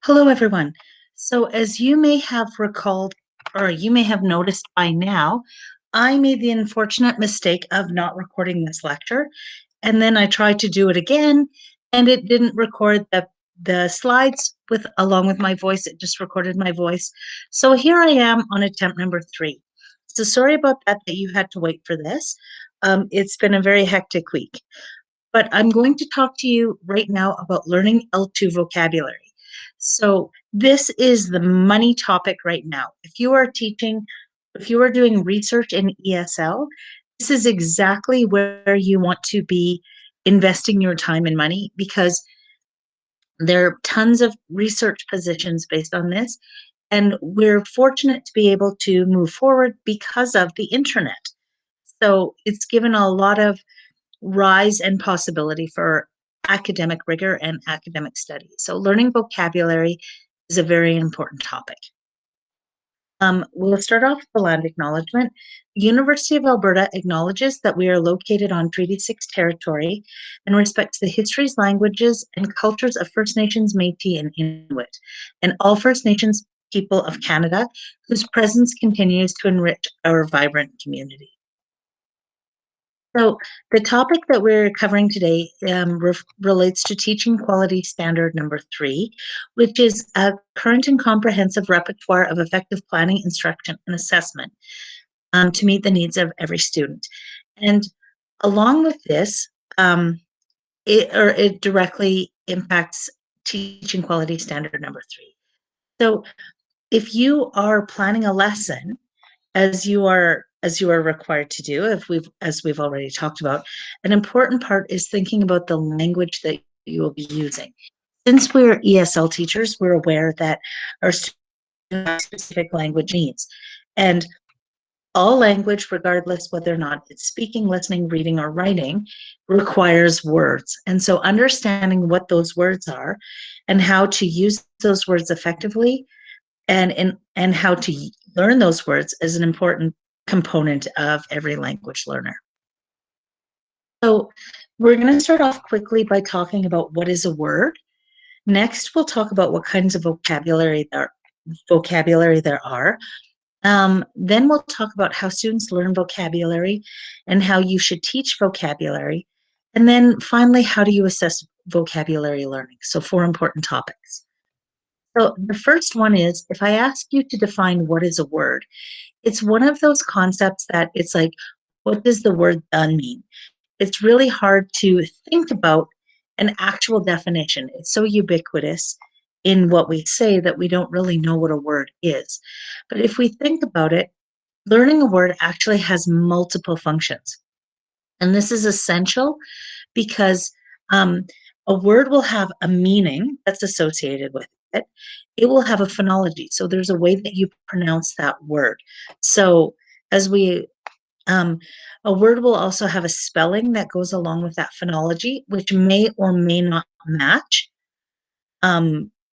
Hello, everyone. So, as you may have recalled, or you may have noticed by now, I made the unfortunate mistake of not recording this lecture. And then I tried to do it again, and it didn't record the slides with along with my voice. It just recorded my voice. So here I am on attempt number 3. So sorry about that you had to wait for this. It's been a very hectic week. But I'm going to talk to you right now about learning L2 vocabulary. So, this is the money topic right now. If you are teaching, if you are doing research in ESL, this is exactly where you want to be investing your time and money because there are tons of research positions based on this. And we're fortunate to be able to move forward because of the internet. So, it's given a lot of rise and possibility for academic rigor and academic study. So, learning vocabulary is a very important topic. We'll start off with the land acknowledgement. The University of Alberta acknowledges that we are located on Treaty 6 territory and respects the histories, languages, and cultures of First Nations, Métis, and Inuit, and all First Nations people of Canada whose presence continues to enrich our vibrant community. So, the topic that we're covering today relates to teaching quality standard number 3, which is a current and comprehensive repertoire of effective planning, instruction, and assessment to meet the needs of every student. And along with this, it directly impacts teaching quality standard number 3. So, if you are planning a lesson as you are required to do, if we've as we've already talked about, an important part is thinking about the language that you will be using. Since we're ESL teachers, we're aware that our students have specific language needs. And all language, regardless whether or not it's speaking, listening, reading, or writing, requires words. And so understanding what those words are and how to use those words effectively and how to learn those words is an important component of every language learner. So we're going to start off quickly by talking about what is a word. Next, we'll talk about what kinds of vocabulary there are. Then we'll talk about how students learn vocabulary and how you should teach vocabulary. And then finally, how do you assess vocabulary learning? So 4 important topics. So the first one is, if I ask you to define what is a word, it's one of those concepts that it's like, what does the word done mean? It's really hard to think about an actual definition. It's so ubiquitous in what we say that we don't really know what a word is. But if we think about it, learning a word actually has multiple functions. And this is essential because a word will have a meaning that's associated with it. It will have a phonology. So there's a way that you pronounce that word. So as we um, a word will also have a spelling that goes along with that phonology, which may or may not match,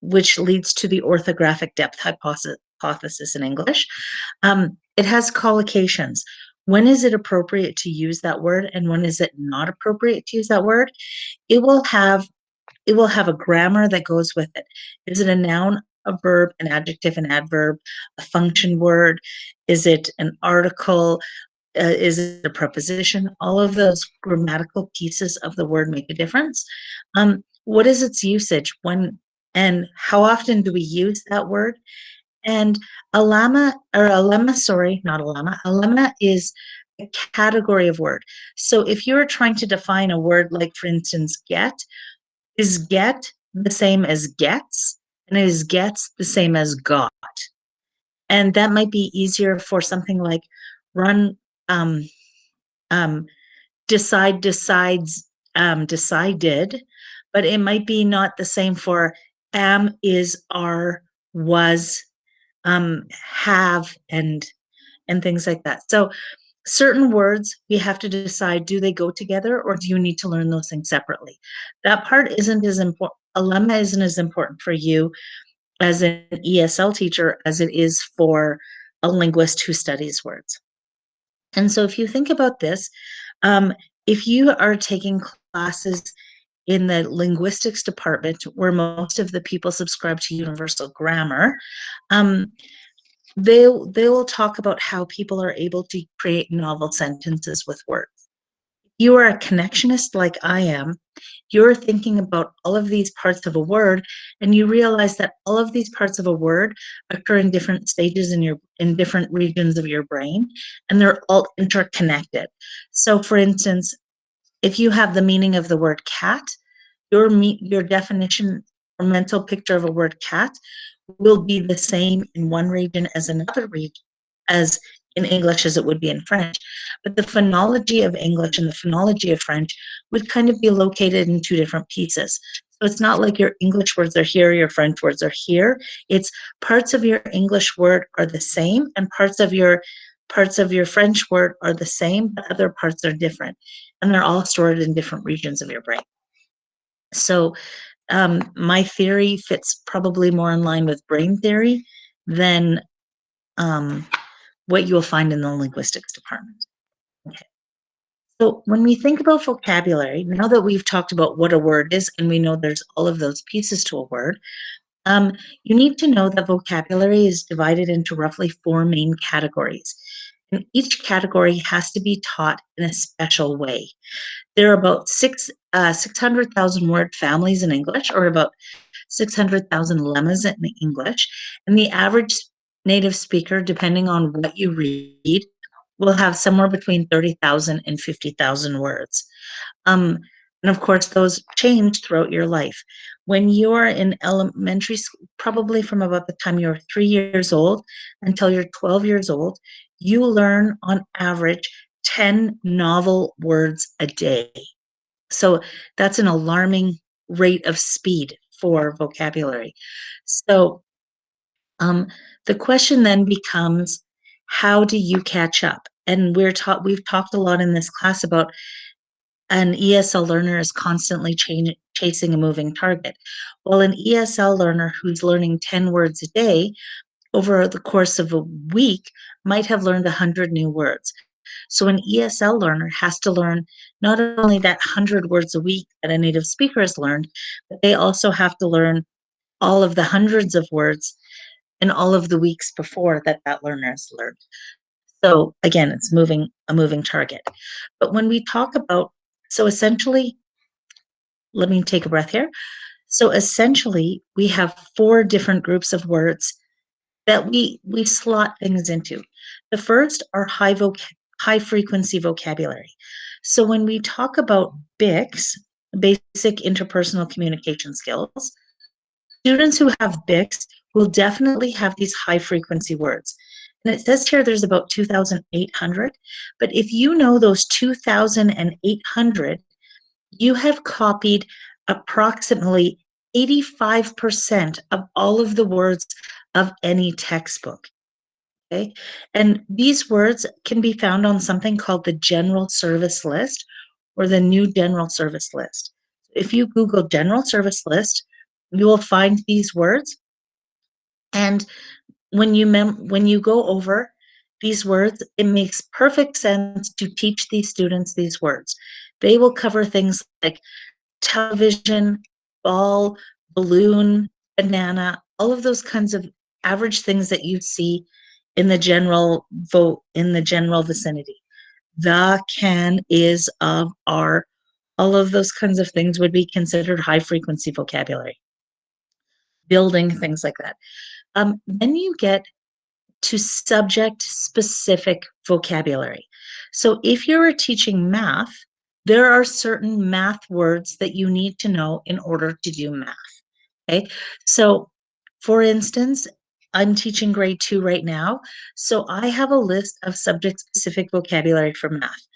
which leads to the orthographic depth hypothesis in English. It has collocations. When is it appropriate to use that word, and when is it not appropriate to use that word? It will have a grammar that goes with it. Is it a noun, a verb, an adjective, an adverb, a function word? Is it an article? Is it a preposition? All of those grammatical pieces of the word make a difference. What is its usage? When and how often do we use that word? And not a lemma. A lemma is a category of word. So if you're trying to define a word like, for instance, get, is get the same as gets? And is gets the same as got? And that might be easier for something like run, um, um, decide, decides, decided, but it might be not the same for am, is, are, was, have, and things like that. So certain words we have to decide, do they go together or do you need to learn those things separately? That part isn't as important. A lemma isn't as important for you as an ESL teacher as it is for a linguist who studies words. And so if you think about this, um, if you are taking classes in the linguistics department, where most of the people subscribe to universal grammar, um, they will talk about how people are able to create novel sentences with words. You are a connectionist like I am. You're thinking about all of these parts of a word, and you realize that all of these parts of a word occur in different stages in different regions of your brain, and they're all interconnected. So for instance, if you have the meaning of the word cat, your definition or mental picture of a word cat will be the same in one region as another region, as in English as it would be in French. But the phonology of English and the phonology of French would kind of be located in two different pieces. So it's not like your English words are here, your French words are here. It's parts of your English word are the same, and parts of your French word are the same, but other parts are different. And they're all stored in different regions of your brain. So my theory fits probably more in line with brain theory than um, what you'll find in the linguistics department. Okay. So when we think about vocabulary, now that we've talked about what a word is and we know there's all of those pieces to a word, you need to know that vocabulary is divided into roughly four main categories. And each category has to be taught in a special way. There are about 600,000 word families in English, or about 600,000 lemmas in English, and the average native speaker, depending on what you read, will have somewhere between 30,000 and 50,000 words. And of course, those change throughout your life. When you are in elementary school, probably from about the time you're 3 years old until you're 12 years old, you learn on average 10 novel words a day. So that's an alarming rate of speed for vocabulary. So um, the question then becomes, how do you catch up? And we've talked a lot in this class about an ESL learner is constantly chasing a moving target. Well, an ESL learner who's learning 10 words a day over the course of a week might have learned 100 new words. So an ESL learner has to learn not only that 100 words a week that a native speaker has learned, but they also have to learn all of the hundreds of words in all of the weeks before that learner has learned. So again, it's a moving target. But when we talk about, so essentially, let me take a breath here. So essentially, we have four different groups of words that we slot things into. The first are high frequency vocabulary. So when we talk about BICS, basic interpersonal communication skills, students who have BICS will definitely have these high frequency words. And it says here there's about 2,800, but if you know those 2,800, you have copied approximately 85% of all of the words of any textbook. Okay. And these words can be found on something called the General Service List or the New General Service List. If you Google General Service List, you will find these words. And when you go over these words, it makes perfect sense to teach these students these words. They will cover things like television, ball, balloon, banana, all of those kinds of average things that you see in the general vicinity. The, can, is, of, are, all of those kinds of things would be considered high frequency vocabulary. Building, things like that. Then you get to subject specific vocabulary. So if you're teaching math, there are certain math words that you need to know in order to do math. Okay. So for instance, I'm teaching grade 2 right now. So I have a list of subject specific vocabulary for math.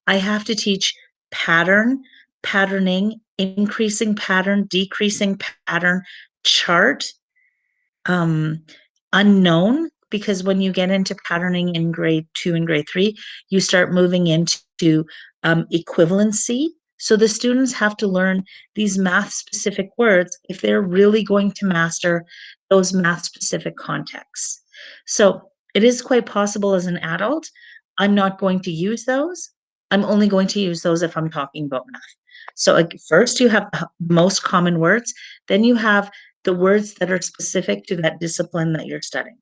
I have to teach pattern, patterning, increasing pattern, decreasing pattern, chart, um, unknown, because when you get into patterning in grade 2 and grade 3, you start moving into equivalency. So the students have to learn these math specific words if they're really going to master those math specific contexts. So it is quite possible as an adult, I'm not going to use those. I'm only going to use those if I'm talking about math. So first you have the most common words, then you have the words that are specific to that discipline that you're studying.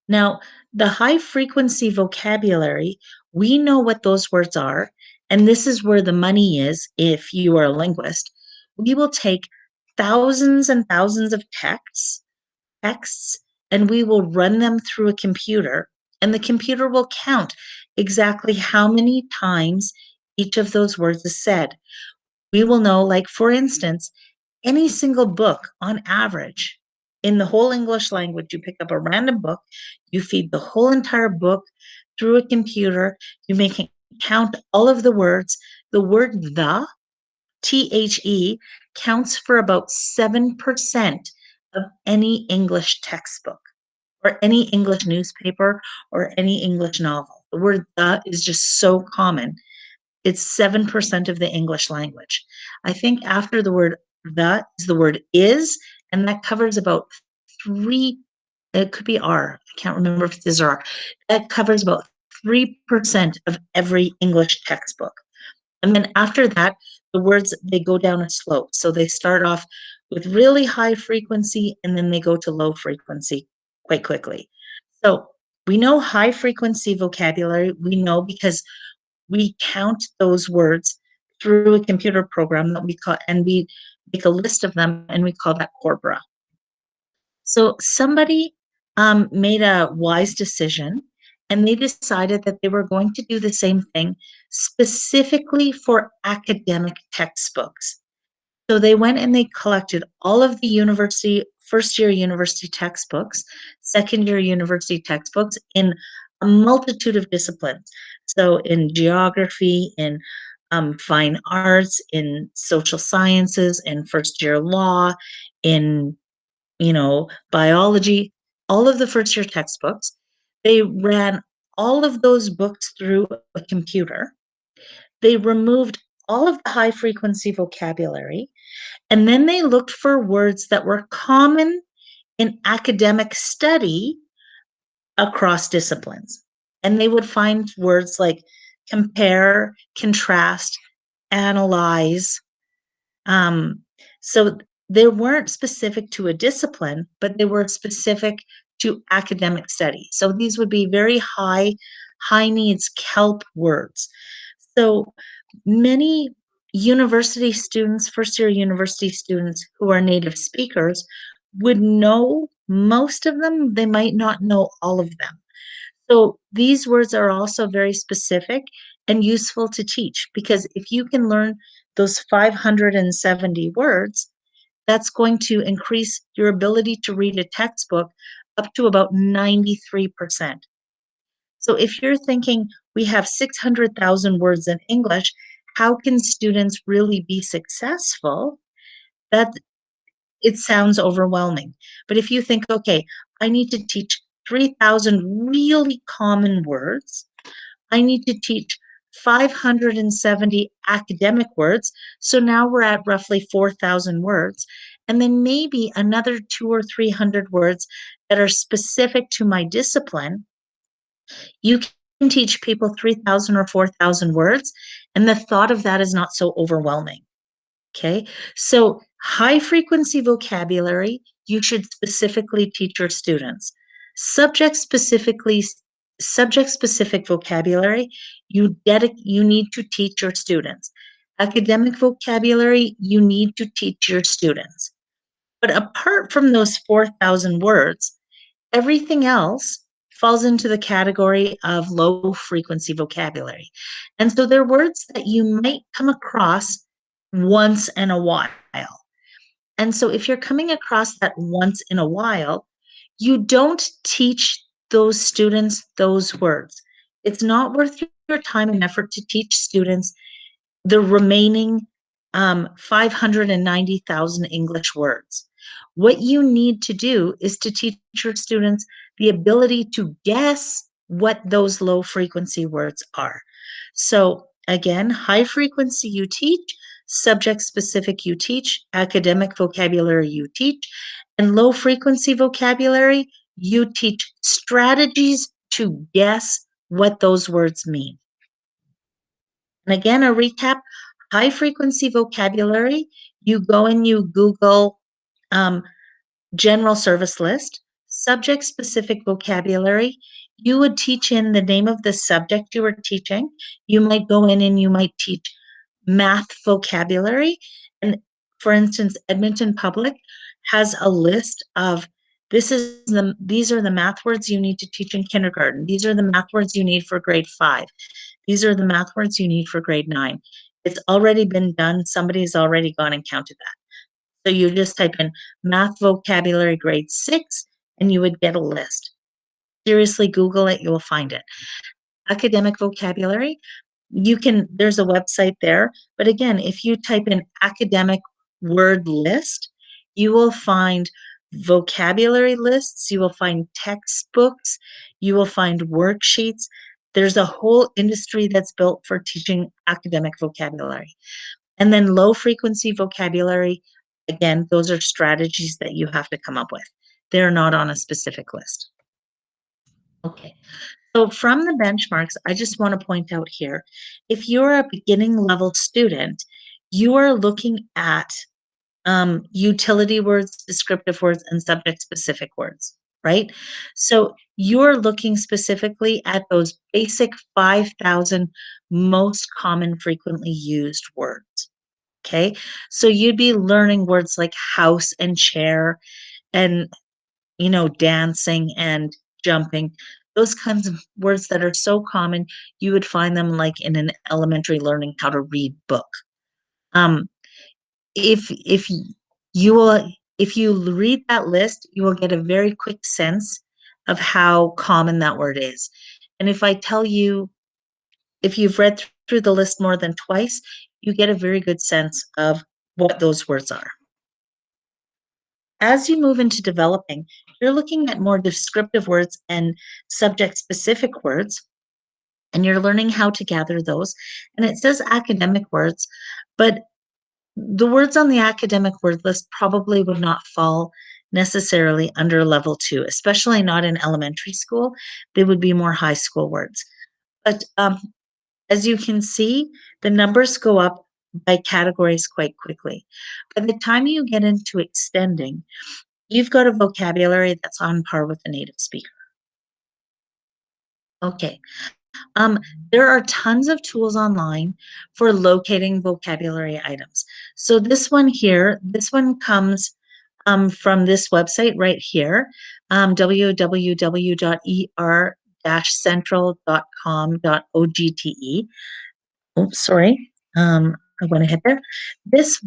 Now, the high frequency vocabulary, we know what those words are, and this is where the money is if you are a linguist. We will take thousands and thousands of texts, and we will run them through a computer, and the computer will count exactly how many times each of those words is said. We will know, like, for instance, any single book on average in the whole English language, you pick up a random book, you feed the whole entire book through a computer, you make it count all of the words. The word the, counts for about 7% of any English textbook or any English newspaper or any English novel. The word the is just so common. It's 7% of the English language. I think after the word the is the word is, and that covers about three, it could be R. I can't remember if it's is or R. That covers about 3% of every English textbook. And then after that, the words, they go down a slope. So they start off with really high frequency and then they go to low frequency quite quickly. So we know high frequency vocabulary. We know because we count those words through a computer program that we call, and we make a list of them and we call that Corbra. So somebody made a wise decision and they decided that they were going to do the same thing specifically for academic textbooks. So they went and they collected all of the university, first year university textbooks, second year university textbooks in a multitude of disciplines. So in geography, in fine arts, in social sciences, in first year law, in biology, all of the first year textbooks. They ran all of those books through a computer. They removed all of the high frequency vocabulary, and then they looked for words that were common in academic study across disciplines. And they would find words like compare, contrast, analyze. Um, so they weren't specific to a discipline, but they were specific to academic study. So these would be very high needs kelp words. So many university students, first year university students who are native speakers would know most of them. They might not know all of them. So these words are also very specific and useful to teach because if you can learn those 570 words, that's going to increase your ability to read a textbook up to about 93%. So if you're thinking we have 600,000 words in English, how can students really be successful? That it sounds overwhelming. But if you think, okay, I need to teach 3,000 really common words, I need to teach 570 academic words. So now we're at roughly 4,000 words. And then maybe another 200 or 300 words that are specific to my discipline. You can teach people 3,000 or 4,000 words, and the thought of that is not so overwhelming. Okay, so high frequency vocabulary, you should specifically teach your students. Subject specifically, subject specific vocabulary, you need to teach your students. Academic vocabulary, you need to teach your students. But apart from those 4,000 words, everything else falls into the category of low frequency vocabulary. And so they're words that you might come across once in a while. And so if you're coming across that once in a while, you don't teach those students those words. It's not worth your time and effort to teach students the remaining 590,000 English words. What you need to do is to teach your students the ability to guess what those low frequency words are. So again, high frequency you teach, subject specific you teach, academic vocabulary you teach, and low frequency vocabulary you teach strategies to guess what those words mean. And again, a recap, High frequency vocabulary, you go and you Google um, general service list, subject specific vocabulary. You would teach in the name of the subject you were teaching. You might go in and you might teach math vocabulary. And for instance, Edmonton Public has a list of these are the math words you need to teach in kindergarten. These are the math words you need for grade 5. These are the math words you need for grade 9. It's already been done. Somebody's already gone and counted that. So you just type in math vocabulary grade 6 and you would get a list. Seriously, Google it, you will find it. Academic vocabulary, there's a website there, but again, if you type in academic word list, you will find vocabulary lists, you will find textbooks, you will find worksheets. There's a whole industry that's built for teaching academic vocabulary. And then low frequency vocabulary, again, those are strategies that you have to come up with. They're not on a specific list. Okay. So from the benchmarks, I just want to point out here, if you're a beginning level student, you are looking at utility words, descriptive words, and subject specific words, right? So you're looking specifically at those basic 5,000 most common frequently used words. Okay. So you'd be learning words like house and chair and, dancing and jumping, those kinds of words that are so common, you would find them like in an elementary learning how to read book. Um, if you will, if you read that list, you will get a very quick sense of how common that word is. And if I tell you, if you've read through the list more than twice, you get a very good sense of what those words are. As you move into developing, you're looking at more descriptive words and subject specific words, and you're learning how to gather those. And it says academic words, but the words on the academic word list probably would not fall necessarily under level 2, especially not in elementary school. They would be more high school words. But as you can see, the numbers go up by categories quite quickly. By the time you get into extending, you've got a vocabulary that's on par with a native speaker. Okay. Um, there are tons of tools online for locating vocabulary items. So this one here, this one comes from this website right here, www.er-central.com.ogte. Oops, sorry. I went ahead there. This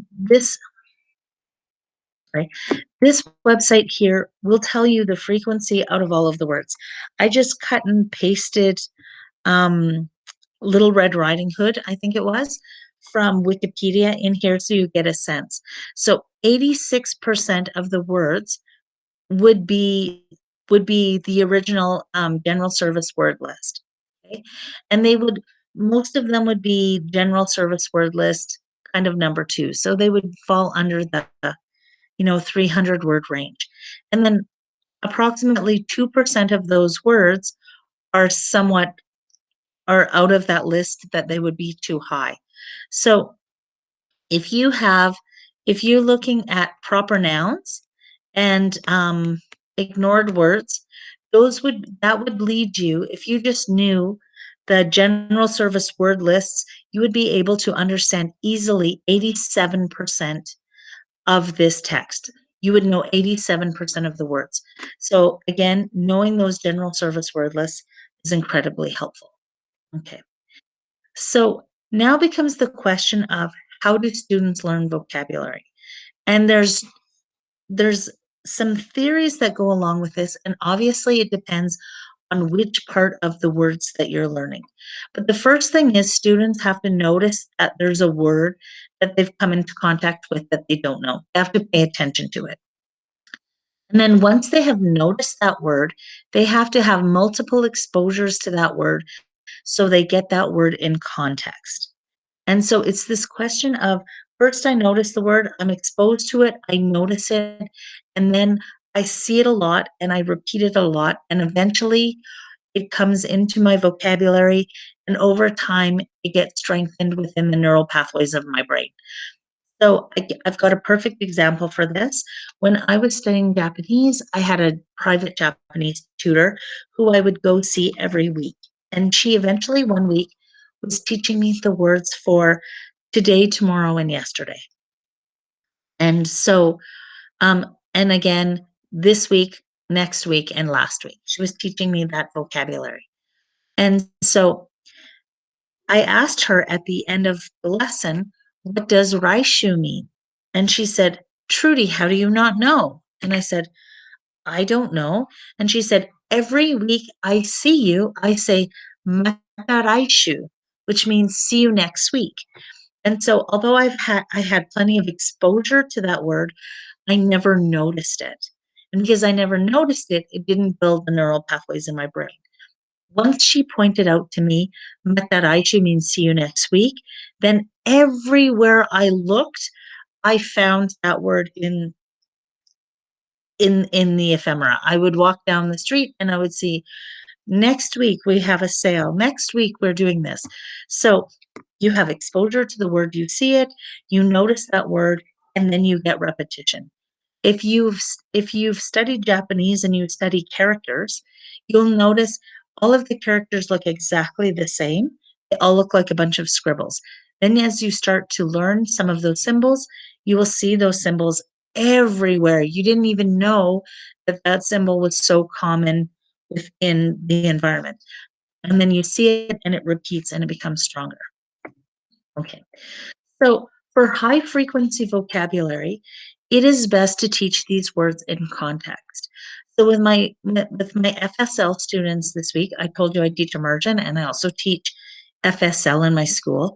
right? This website here will tell you the frequency out of all of the words. I just cut and pasted um, Little Red Riding Hood, I think it was, from Wikipedia in here so you get a sense. So 86% of the words would be the original general service word list. Okay? And most of them would be general service word list kind of number 2. So they would fall under the 300 word range. And then approximately 2% of those words are out of that list that they would be too high. So if you're looking at proper nouns and ignored words, that would lead you, if you just knew the general service word lists, you would be able to understand easily 87% of this text. You would know 87% of the words. So again, knowing those general service word lists is incredibly helpful. Okay. So now becomes the question of how do students learn vocabulary? And there's some theories that go along with this, and obviously it depends on which part of the words that you're learning. But the first thing is students have to notice that there's a word that they've come into contact with that they don't know. They have to pay attention to it. And then once they have noticed that word, they have to have multiple exposures to that word so they get that word in context. And so it's this question of first I notice the word, I'm exposed to it, I notice it, and then I see it a lot and I repeat it a lot. And eventually it comes into my vocabulary. And over time, they get strengthened within the neural pathways of my brain. So I've got a perfect example for this. When I was studying Japanese, I had a private Japanese tutor who I would go see every week. And she eventually, one week, was teaching me the words for today, tomorrow, and yesterday. And so, and again, this week, next week, and last week, she was teaching me that vocabulary. And so I asked her at the end of the lesson, what does Raishu mean? And she said, Trudy, how do you not know? And I said, I don't know. And she said, every week I see you, I say, Mata Raishu, which means see you next week. And so although I had plenty of exposure to that word, I never noticed it. And because I never noticed it, it didn't build the neural pathways in my brain. Once she pointed out to me, Mataraishi means see you next week, then everywhere I looked, I found that word in the ephemera. I would walk down the street and I would see next week we have a sale. Next week we're doing this. So you have exposure to the word, you see it, you notice that word, and then you get repetition. If you've studied Japanese and you study characters, you'll notice all of the characters look exactly the same. They all look like a bunch of scribbles. Then as you start to learn some of those symbols, you will see those symbols everywhere. You didn't even know that that symbol was so common within the environment. And then you see it and it repeats and it becomes stronger. Okay. So for high frequency vocabulary, it is best to teach these words in context. So with my FSL students this week, I told you I teach immersion and I also teach FSL in my school.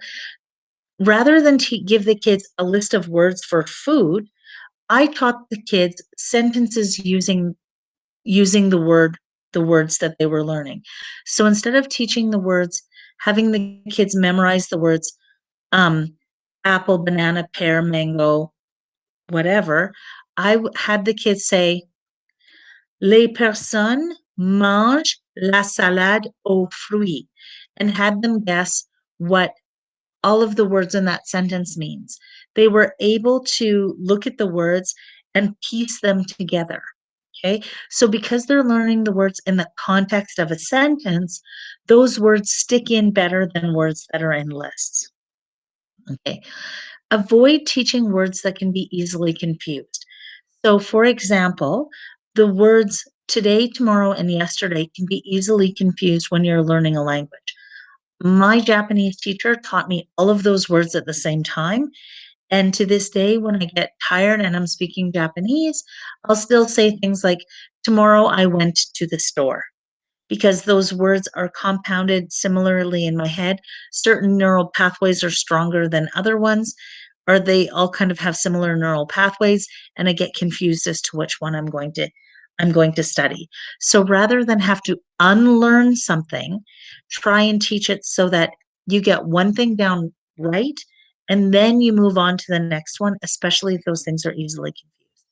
Rather than give the kids a list of words for food, I taught the kids sentences using the words that they were learning. So instead of teaching the words, having the kids memorize the words um, apple, banana, pear, mango, whatever, had the kids say, les personnes mangent la salade aux fruits, and had them guess what all of the words in that sentence means. They were able to look at the words and piece them together. Okay. So because they're learning the words in the context of a sentence, those words stick in better than words that are in lists. Okay. Avoid teaching words that can be easily confused. So, for example, the words today, tomorrow, and yesterday can be easily confused when you're learning a language. My Japanese teacher taught me all of those words at the same time. And to this day, when I get tired and I'm speaking Japanese, I'll still say things like, tomorrow I went to the store, because those words are compounded similarly in my head. Certain neural pathways are stronger than other ones, or they all kind of have similar neural pathways, and I get confused as to which one I'm going to study. So rather than have to unlearn something, try and teach it so that you get one thing down right, and then you move on to the next one, especially if those things are easily confused.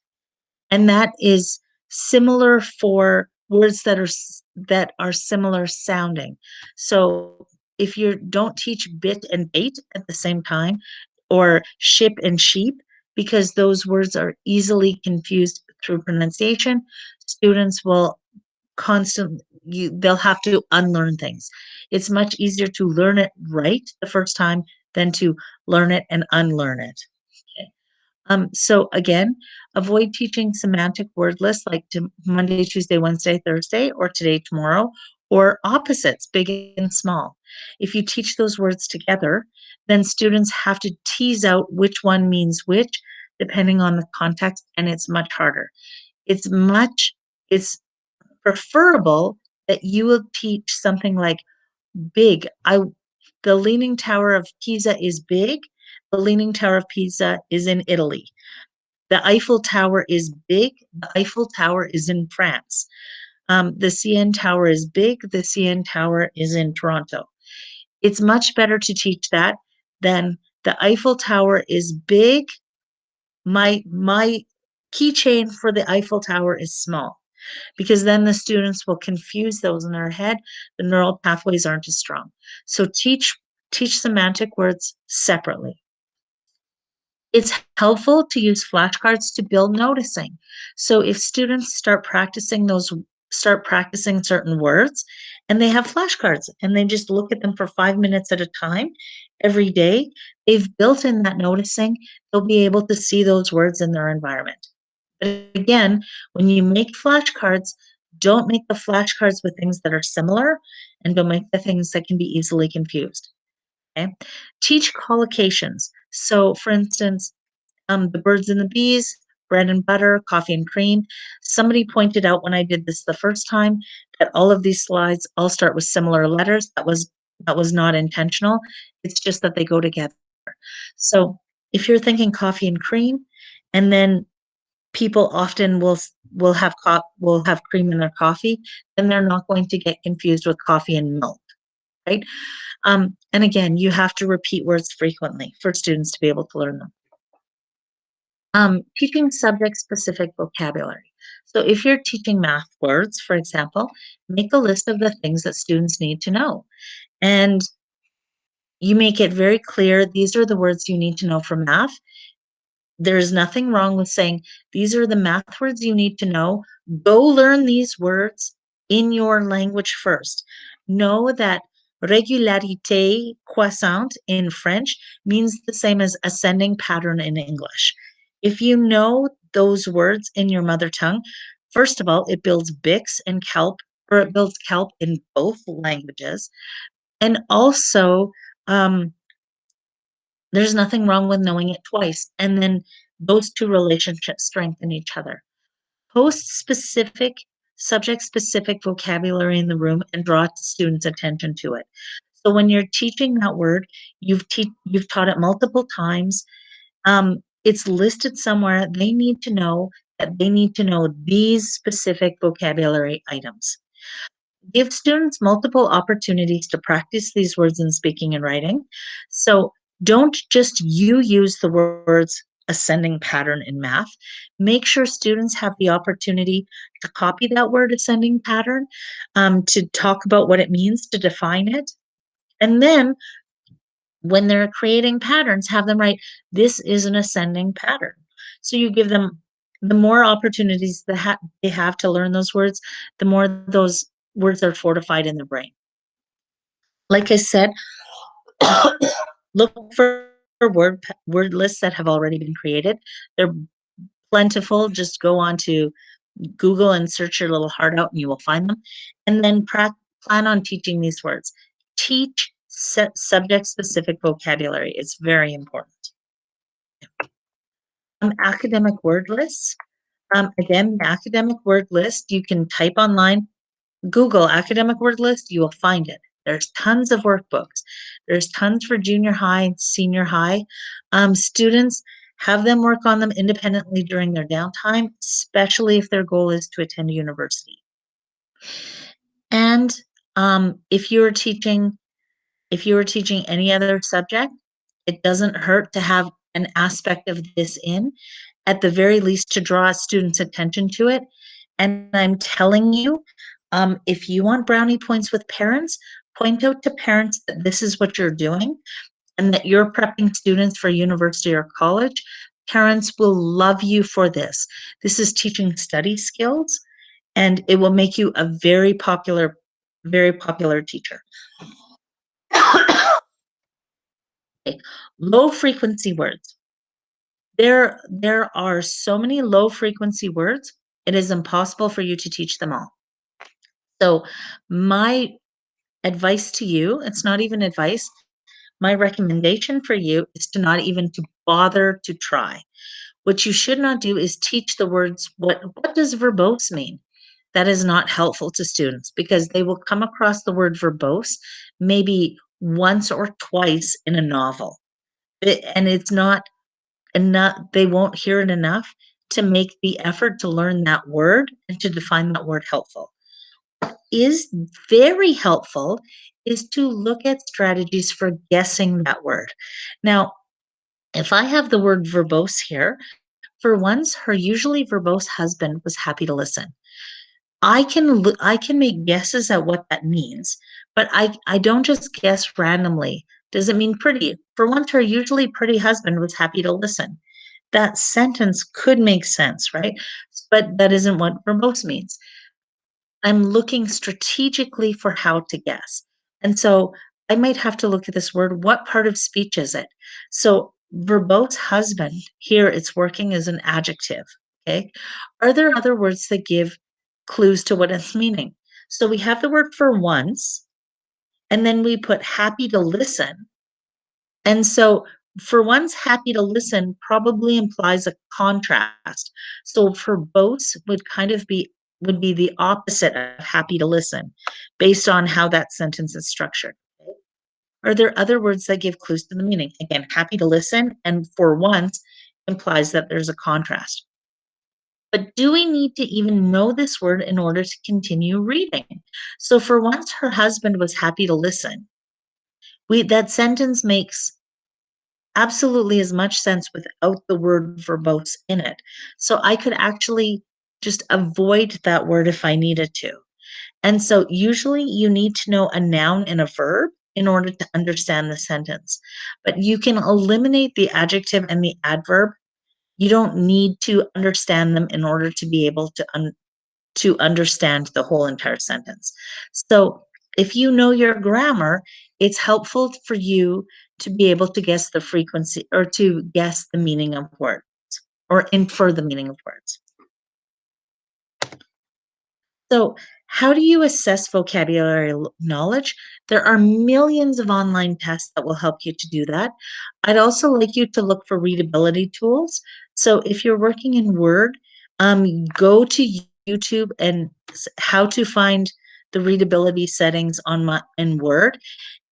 And that is similar for words that are similar sounding. So if you don't teach bit and bait at the same time, or ship and sheep, because those words are easily confused through pronunciation, students will they'll have to unlearn things. It's much easier to learn it right the first time than to learn it and unlearn it. Okay. So again, avoid teaching semantic word lists like Monday, Tuesday, Wednesday, Thursday, or today, tomorrow, or opposites, big and small. If you teach those words together, then students have to tease out which one means which, depending on the context, and it's much harder. It's preferable that you will teach something like big. The Leaning Tower of Pisa is big. The Leaning Tower of Pisa is in Italy. The Eiffel Tower is big. The Eiffel Tower is in France. The CN Tower is big. The CN Tower is in Toronto. It's much better to teach that than the Eiffel Tower is big. My keychain for the Eiffel Tower is small, because then the students will confuse those in their head. The neural pathways aren't as strong. So teach Teach semantic words separately. It's helpful to use flashcards to build noticing. So if students start practicing certain words and they have flashcards and they just look at them for 5 minutes at a time every day, they've built in that noticing. They'll be able to see those words in their environment. But again, when you make flashcards, don't make the flashcards with things that are similar and don't make the things that can be easily confused. Okay. Teach collocations. So, for instance, the birds and the bees, bread and butter, coffee and cream. Somebody pointed out when I did this the first time that all of these slides all start with similar letters. That was not intentional. It's just that they go together. So if you're thinking coffee and cream, and then people often will have cream in their coffee, then they're not going to get confused with coffee and milk, right? And again, you have to repeat words frequently for students to be able to learn them. Teaching subject-specific vocabulary. So if you're teaching math words, for example, make a list of the things that students need to know. And you make it very clear these are the words you need to know for math. There's nothing wrong with saying these are the math words you need to know. Go learn these words in your language first. Know that régularité croissante in French means the same as ascending pattern in English. If you know those words in your mother tongue, first of all, it builds BICS and KELP, or it builds KELP in both languages. And also, um, there's nothing wrong with knowing it twice. And then those two relationships strengthen each other. Post specific, subject specific vocabulary in the room and draw students' attention to it. So when you're teaching that word, you've taught it multiple times. It's listed somewhere. They need to know that they need to know these specific vocabulary items. Give students multiple opportunities to practice these words in speaking and writing. So don't just you use the words ascending pattern in math. Make sure students have the opportunity to copy that word ascending pattern, to talk about what it means, to define it. And then when they're creating patterns, have them write, this is an ascending pattern. So you give them the more opportunities they have to learn those words, the more those words are fortified in the brain. Like I said, look for word lists that have already been created. They're plentiful. Just go on to Google and search your little heart out and you will find them. And then plan on teaching these words. Teach subject-specific vocabulary. It's very important. Academic word lists. Again, the academic word list, you can type online, Google academic word list, you will find it. There's tons of workbooks. There's tons for junior high and senior high. Students, have them work on them independently during their downtime, especially if their goal is to attend a university. And if you were teaching any other subject, it doesn't hurt to have an aspect of this in, at the very least, to draw students' attention to it. And I'm telling you, if you want brownie points with parents, point out to parents that this is what you're doing and that you're prepping students for university or college. Parents will love you for this. This is teaching study skills, and it will make you a very popular teacher. Okay. Low frequency words. There are so many low frequency words, it is impossible for you to teach them all. So my advice to you, it's not even advice, my recommendation for you is to not even to bother to try. What you should not do is teach the words, what does verbose mean? That is not helpful to students because they will come across the word verbose maybe once or twice in a novel. And it's not enough, they won't hear it enough to make the effort to learn that word and to define that word helpful. Is very helpful is to look at strategies for guessing that word. Now, if I have the word verbose here, for once, her usually verbose husband was happy to listen. I can make guesses at what that means, but I don't just guess randomly Does it mean pretty? For once, her usually pretty husband was happy to listen. That sentence could make sense, right? But that isn't what verbose means. I'm looking strategically for how to guess. And so I might have to look at this word. What part of speech is it? So verbose husband, here it's working as an adjective. Okay. Are there other words that give clues to what it's meaning? So we have the word for once, and then we put happy to listen. And so for one's happy to listen probably implies a contrast. So for both would be the opposite of happy to listen based on how that sentence is structured. Are there other words that give clues to the meaning? Again, happy to listen and for once implies that there's a contrast. But do we need to even know this word in order to continue reading? So for once her husband was happy to listen. That sentence makes absolutely as much sense without the word verbose in it. So I could actually just avoid that word if I needed to. And so usually you need to know a noun and a verb in order to understand the sentence. But you can eliminate the adjective and the adverb. You don't need to understand them in order to be able to understand the whole entire sentence. So if you know your grammar, it's helpful for you to be able to guess the frequency or to guess the meaning of words or infer the meaning of words. So, how do you assess vocabulary knowledge? There are millions of online tests that will help you to do that. I'd also like you to look for readability tools. So, if you're working in Word, go to YouTube and how to find the readability settings in Word,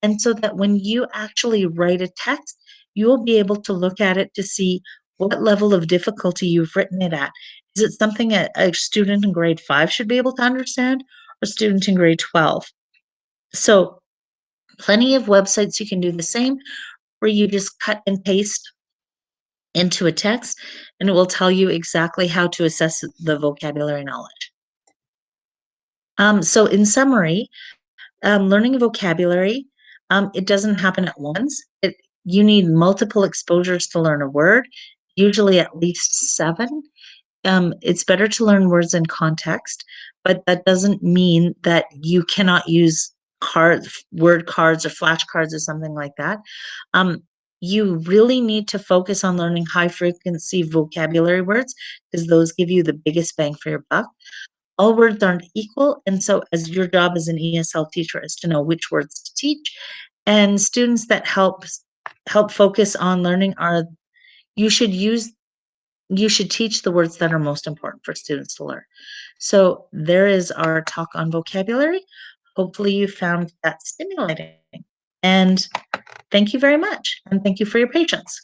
and so that when you actually write a text, you will be able to look at it to see what level of difficulty you've written it at. Is it something a student in grade 5 should be able to understand or a student in grade 12? So, plenty of websites you can do the same where you just cut and paste into a text and it will tell you exactly how to assess the vocabulary knowledge. So, in summary, learning a vocabulary, it doesn't happen at once. You need multiple exposures to learn a word, usually at least 7. It's better to learn words in context, but that doesn't mean that you cannot use word cards or flashcards or something like that. Um, you really need to focus on learning high frequency vocabulary words because those give you the biggest bang for your buck. All words aren't equal, and so as your job as an ESL teacher is to know which words to teach, and students that help focus on learning are you should use you should teach the words that are most important for students to learn. So there is our talk on vocabulary. Hopefully you found that stimulating. And thank you very much. And thank you for your patience.